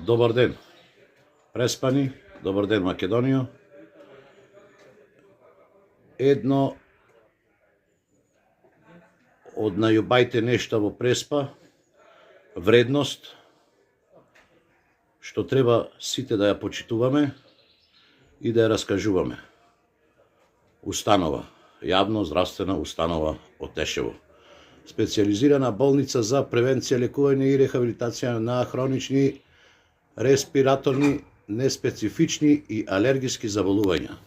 Добар ден, преспани, добар ден Македонија. Едно од најубајте нешта во Преспа, вредност, што треба сите да ја почитуваме и да ја раскажуваме. Установа, јавно здравствена установа од Тешево. Специјализирана болница за превенција, лекување и рехабилитација на хронични, респираторни, неспецифични и алергиски заболувања.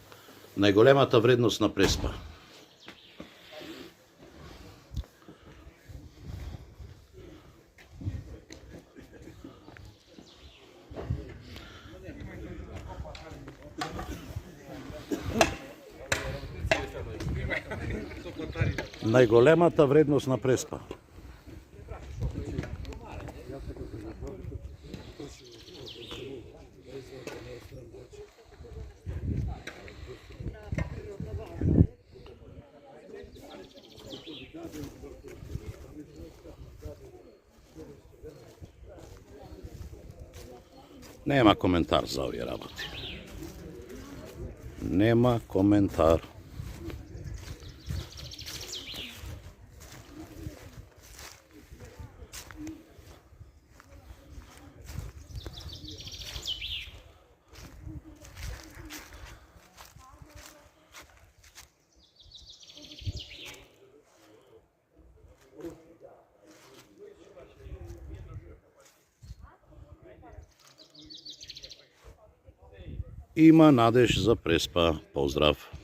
Најголемата вредност на Преспа. Најголемата вредност на Преспа. Нема коментар за овие работи. Нема коментар. Има надеж за Преспа. Поздрав!